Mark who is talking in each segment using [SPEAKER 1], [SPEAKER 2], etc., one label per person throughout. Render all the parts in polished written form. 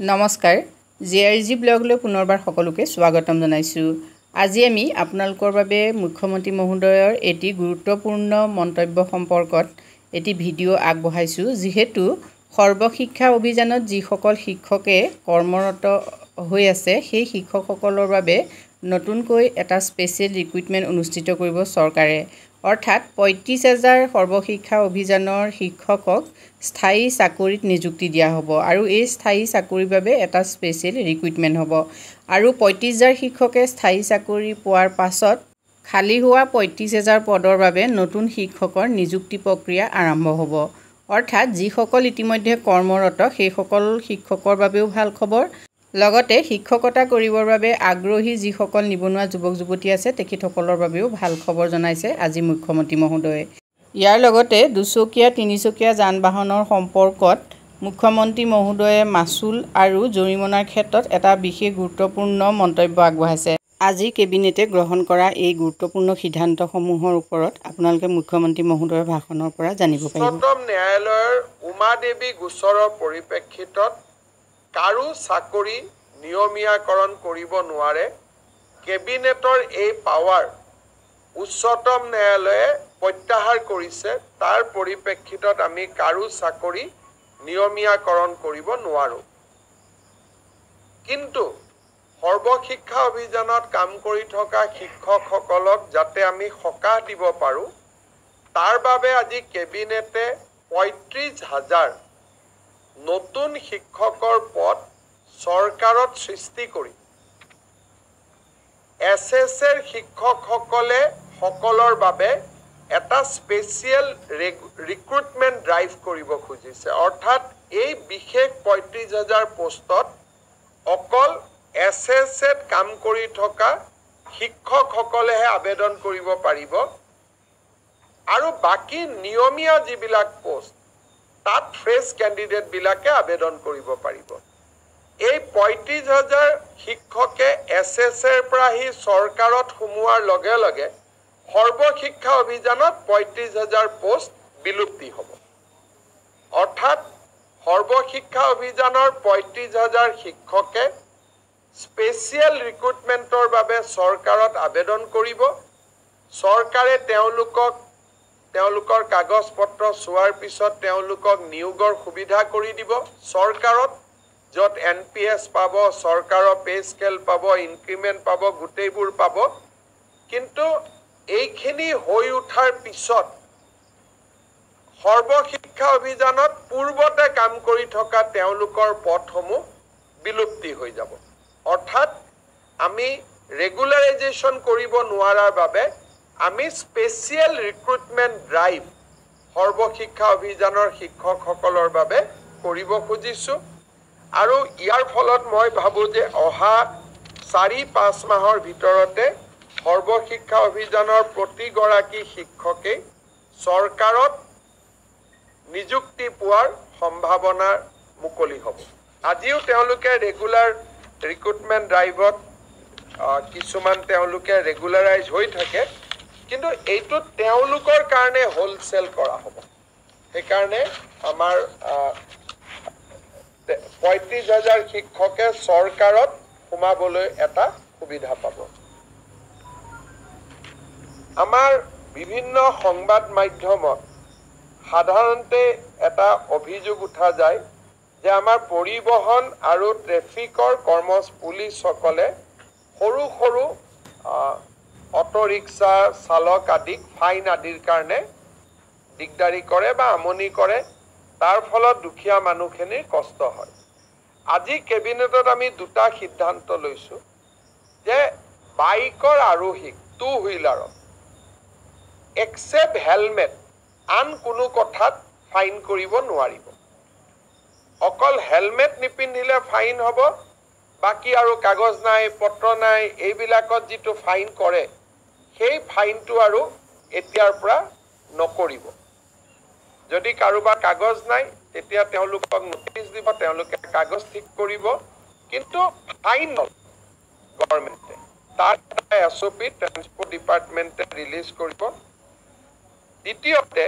[SPEAKER 1] নমস্কাৰ জিআৰজি ব্লগলৈ পুনৰবাৰ সকলোকে স্বাগতম জনাইছোঁ। আজি আমি আপোনালোকৰ বাবে মুখ্যমন্ত্ৰী মহোদয়ৰ এটি গুৰুত্বপূৰ্ণ মন্তব্য সম্পৰ্কত এটি ভিডিঅ' আগবঢ়াইছোঁ। যিহেতু সৰ্বশিক্ষা অভিযানত যিসকল শিক্ষকে কৰ্মৰত হৈ আছে সেই শিক্ষকসকলৰ বাবে নতুনকৈ এটা স্পেচিয়েল ৰিক্ৰুইটমেণ্ট অনুষ্ঠিত কৰিব চৰকাৰে। অৰ্থাৎ ৩৫,০০০ সৰ্বশিক্ষা অভিযানৰ শিক্ষকক স্থায়ী চাকৰিত নিযুক্তি দিয়া হ'ব আৰু এই স্থায়ী চাকৰিৰ বাবে এটা স্পেচিয়েল ৰিক্ৰুইটমেণ্ট হ'ব আৰু ৩৫,০০০ শিক্ষকে স্থায়ী চাকৰি পোৱাৰ পাছত খালী হোৱা ৩৫,০০০ পদৰ বাবে নতুন শিক্ষকৰ নিযুক্তি প্ৰক্ৰিয়া আৰম্ভ হ'ব। অৰ্থাৎ যিসকল ইতিমধ্যে কৰ্মৰত সেইসকল শিক্ষকৰ বাবেও ভাল খবৰ, লগতে শিক্ষকতা কৰিবৰ বাবে আগ্ৰহী যিসকল নিবনুৱা যুৱক যুৱতী আছে তেখেতসকলৰ বাবেও ভাল খবৰ জনাইছে আজি মুখ্যমন্ত্ৰী মহোদয়ে। ইয়াৰ লগতে দুচকীয়া তিনিচকীয়া যান বাহনৰ সম্পৰ্কত মুখ্যমন্ত্ৰী মহোদয়ে মাচুল আৰু জৰিমনাৰ ক্ষেত্ৰত এটা বিশেষ গুৰুত্বপূৰ্ণ মন্তব্য আগবঢ়াইছে। আজি কেবিনেটে গ্ৰহণ কৰা এই গুৰুত্বপূৰ্ণ সিদ্ধান্তসমূহৰ ওপৰত আপোনালোকে মুখ্যমন্ত্ৰী মহোদয়ৰ ভাষণৰ পৰা জানিব পাৰিব।
[SPEAKER 2] উচ্চতম ন্যায়ালয়ৰ উমাদেৱী গোচৰৰ পৰিপ্ৰেক্ষিতত কাৰো চাকৰি নিয়মীয়াকৰণ কৰিব নোৱাৰে। কেবিনেটৰ এই পাৱাৰ উচ্চতম ন্যায়ালয়ে প্ৰত্যাহাৰ কৰিছে। তাৰ পৰিপ্ৰেক্ষিতত আমি কাৰো চাকৰি নিয়মীয়াকৰণ কৰিব নোৱাৰোঁ। কিন্তু সৰ্বশিক্ষা অভিযানত কাম কৰি থকা শিক্ষকসকলক যাতে আমি সকাহ দিব পাৰোঁ, তাৰ বাবে আজি কেবিনেটে ৩৫,০০০ নতুন শিক্ষকৰ পদ চৰকাৰত সৃষ্টি কৰি SSৰ শিক্ষকসকলৰ বাবে এটা স্পেচিয়েল ৰিক্ৰুইটমেণ্ট ড্ৰাইভ কৰিব খুজিছে। অৰ্থাৎ এই বিশেষ ৩৫,০০০ পোষ্টত অকল SSত কাম কৰি থকা শিক্ষকসকলেহে আবেদন কৰিব পাৰিব আৰু বাকী নিয়মীয়া যিবিলাক পোষ্ট তাত ফ্ৰেছ কেণ্ডিডেটবিলাকে আবেদন কৰিব পাৰিব। এই ৩৫,০০০ শিক্ষকে SSৰ পৰা আহি চৰকাৰত সোমোৱাৰ লগে লগে সৰ্বশিক্ষা অভিযানত ৩৫,০০০ পোষ্ট বিলুপ্তি হ'ব। অৰ্থাৎ সৰ্বশিক্ষা অভিযানৰ ৩৫,০০০ শিক্ষকে স্পেচিয়েল ৰিক্ৰুইটমেণ্টৰ বাবে চৰকাৰত আবেদন কৰিব। চৰকাৰে তেওঁলোকৰ কাগজ পত্ৰ চোৱাৰ পিছত তেওঁলোকক নিয়োগৰ সুবিধা কৰি দিব চৰকাৰত, য'ত NPS পাব, চৰকাৰৰ পে স্কেল পাব, ইনক্ৰিমেণ্ট পাব, গোটেইবোৰ পাব। কিন্তু এইখিনি হৈ উঠাৰ পিছত সৰ্বশিক্ষা অভিযানত পূৰ্বতে কাম কৰি থকা তেওঁলোকৰ পদসমূহ বিলুপ্তি হৈ যাব। অৰ্থাৎ আমি ৰেগুলাৰাইজেশ্যন কৰিব নোৱাৰাৰ বাবে আমি স্পেচিয়েল ৰিক্ৰুইটমেণ্ট ড্ৰাইভ সৰ্বশিক্ষা অভিযানৰ শিক্ষকসকলৰ বাবে কৰিব খুজিছোঁ। আৰু ইয়াৰ ফলত মই ভাবোঁ যে অহা ৪-৫ মাহৰ ভিতৰতে সৰ্বশিক্ষা অভিযানৰ প্ৰতিগৰাকী শিক্ষকেই চৰকাৰত নিযুক্তি পোৱাৰ সম্ভাৱনা মুকলি হ'ব। আজিও তেওঁলোকে ৰেগুলাৰ ৰিক্ৰুইটমেণ্ট ড্ৰাইভত কিছুমান তেওঁলোকে ৰেগুলাৰাইজ হৈ থাকে, কিন্তু এইটোত তেওঁলোকৰ কাৰণে হোলচেল কৰা হ'ব। সেইকাৰণে আমাৰ ৩৫,০০০ শিক্ষকে চৰকাৰত সোমাবলৈ এটা সুবিধা পাব। আমাৰ বিভিন্ন সংবাদ মাধ্যমত সাধাৰণতে এটা অভিযোগ উঠা যায় যে আমাৰ পৰিবহণ আৰু ট্ৰেফিকৰ পুলিচসকলে সৰু সৰু অটো ৰিক্সা চালক আদিক ফাইন আদিৰ কাৰণে দিগদাৰি কৰে বা আমনি কৰে, তাৰ ফলত দুখীয়া মানুহখিনিৰ কষ্ট হয়। আজি কেবিনেটত আমি দুটা সিদ্ধান্ত লৈছোঁ যে বাইকৰ আৰোহীক, টু হুইলাৰক এক্সেপ্ট হেলমেট আন কোনো কথাত ফাইন কৰিব নোৱাৰিব। অকল হেলমেট নিপিন্ধিলে ফাইন হ'ব, বাকী আৰু কাগজ নাই, পত্ৰ নাই, এইবিলাকত যিটো ফাইন কৰে সেই ফাইনটো আৰু এতিয়াৰ পৰা নকৰিব। যদি কাৰোবাৰ কাগজ নাই তেতিয়া তেওঁলোকক নটিচ দিব, তেওঁলোকে কাগজ ঠিক কৰিব, কিন্তু ফাইন গভৰ্ণমেণ্টে তাৰ এটা SOP ট্ৰান্সপৰ্ট ডিপাৰ্টমেণ্টে ৰিলিজ কৰিব। দ্বিতীয়তে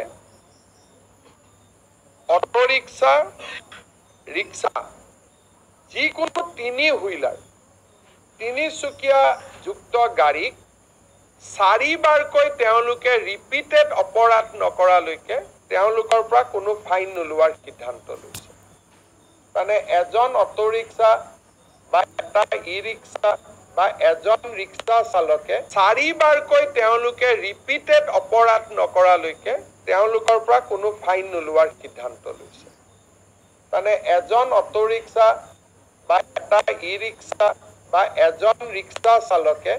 [SPEAKER 2] অটো ৰিক্সা যিকোনো 3 হুইলাৰ 3 চকীয়া যুক্ত গাড়ীক 4 বাৰকৈ তেওঁলোকে ৰিপিটেড অপৰাধ নকৰালৈকে তেওঁলোকৰ পৰা কোনো ফাইন নোলোৱাৰ সিদ্ধান্ত লৈছে। মানে এজন অটো ৰিক্সা বা এটা ই ৰিক্সা বা এজন ৰিক্সা চালকে 4 বাৰকৈ তেওঁলোকে ৰিপিটেড অপৰাধ নকৰালৈকে তেওঁলোকৰ পৰা কোনো ফাইন নোলোৱাৰ সিদ্ধান্ত লৈছে। মানে এজন অটো ৰিক্সা বা এটা ই ৰিক্সা বা এজন ৰিক্সা চালকে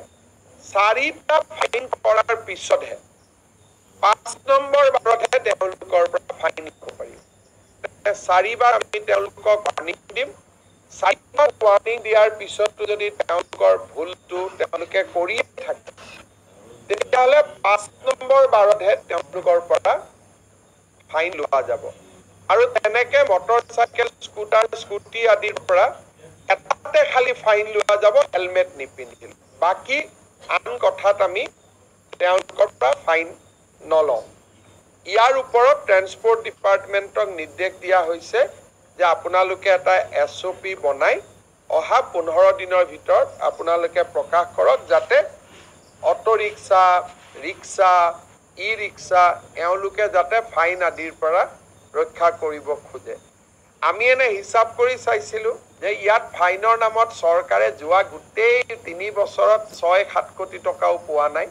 [SPEAKER 2] 4টা ফাইন কৰাৰ পিছতহে 5 নম্বৰ বাৰতহে তেওঁলোকৰ পৰা ফাইন ল'ব পাৰিব। 4 বাৰ আমি তেওঁলোকক ৱাৰ্ণিং দিম। 4 বাৰ ৱাৰ্ণিং দিয়াৰ পিছতো যদি তেওঁলোকৰ ভুলটো তেওঁলোকে কৰিয়ে থাকে তেতিয়াহ'লে 5 নম্বৰ বাৰতহে তেওঁলোকৰ পৰা ফাইন লোৱা যাব। আৰু তেনেকে মটৰচাইকেল স্কুটাৰ স্কুটি আদিৰ পৰা এটাতে খালি ফাইন লোৱা যাব হেলমেট নিপিন্ধিলে। বাকী আন কথাত আমি তেওঁলোকৰ পৰা ফাইন নলওঁ। ইয়াৰ ওপৰত ট্ৰেন্সপৰ্ট ডিপাৰ্টমেণ্টক নিৰ্দেশ দিয়া হৈছে যে আপোনালোকে এটা SOP বনাই অহা 15 দিনৰ ভিতৰত আপোনালোকে প্ৰকাশ কৰক যাতে অটো ৰিক্সা ৰিক্সা ই ৰিক্সা এওঁলোকে যাতে ফাইন আদিৰ পৰা ৰক্ষা কৰিব খোজে। আমি এনে হিচাপ কৰি চাইছিলোঁ যে ইয়াত ফাইনৰ নামত চৰকাৰে যোৱা গোটেই 3 বছৰত 6-7 কোটি টকাও পোৱা নাই।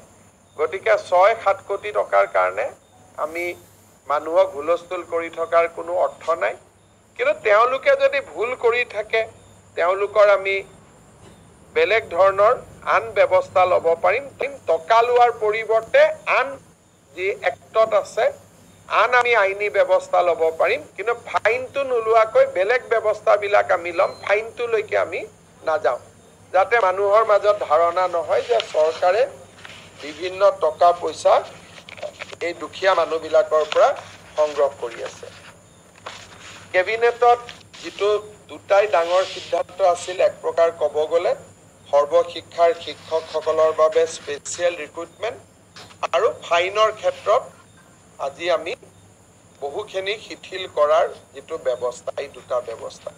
[SPEAKER 2] গতিকে 6-7 কোটি টকাৰ কাৰণে আমি মানুহক হুলস্থুল কৰি থকাৰ কোনো অৰ্থ নাই। কিন্তু তেওঁলোকে যদি ভুল কৰি থাকে তেওঁলোকৰ আমি বেলেগ ধৰণৰ আন ব্যৱস্থা ল'ব পাৰিম। টকা লোৱাৰ পৰিৱৰ্তে আন যি এক্টত আছে আন আমি আইনী ব্যৱস্থা ল'ব পাৰিম। কিন্তু ফাইনটো নোলোৱাকৈ বেলেগ ব্যৱস্থাবিলাক আমি ল'ম, ফাইনটোলৈকে আমি নাযাওঁ, যাতে মানুহৰ মাজত ধাৰণা নহয় যে চৰকাৰে বিভিন্ন টকা পইচা এই দুখীয়া মানুহবিলাকৰ পৰা সংগ্ৰহ কৰি আছে। কেবিনেটত যিটো দুটাই ডাঙৰ সিদ্ধান্ত আছিল, এক প্ৰকাৰ ক'ব গ'লে সৰ্বশিক্ষাৰ শিক্ষকসকলৰ বাবে স্পেচিয়েল ৰিক্ৰুটমেণ্ট আৰু ফাইনৰ ক্ষেত্ৰত আজি আমি বহুখিনি শিথিল কৰাৰ যিটো ব্যৱস্থা, এই দুটা ব্যৱস্থা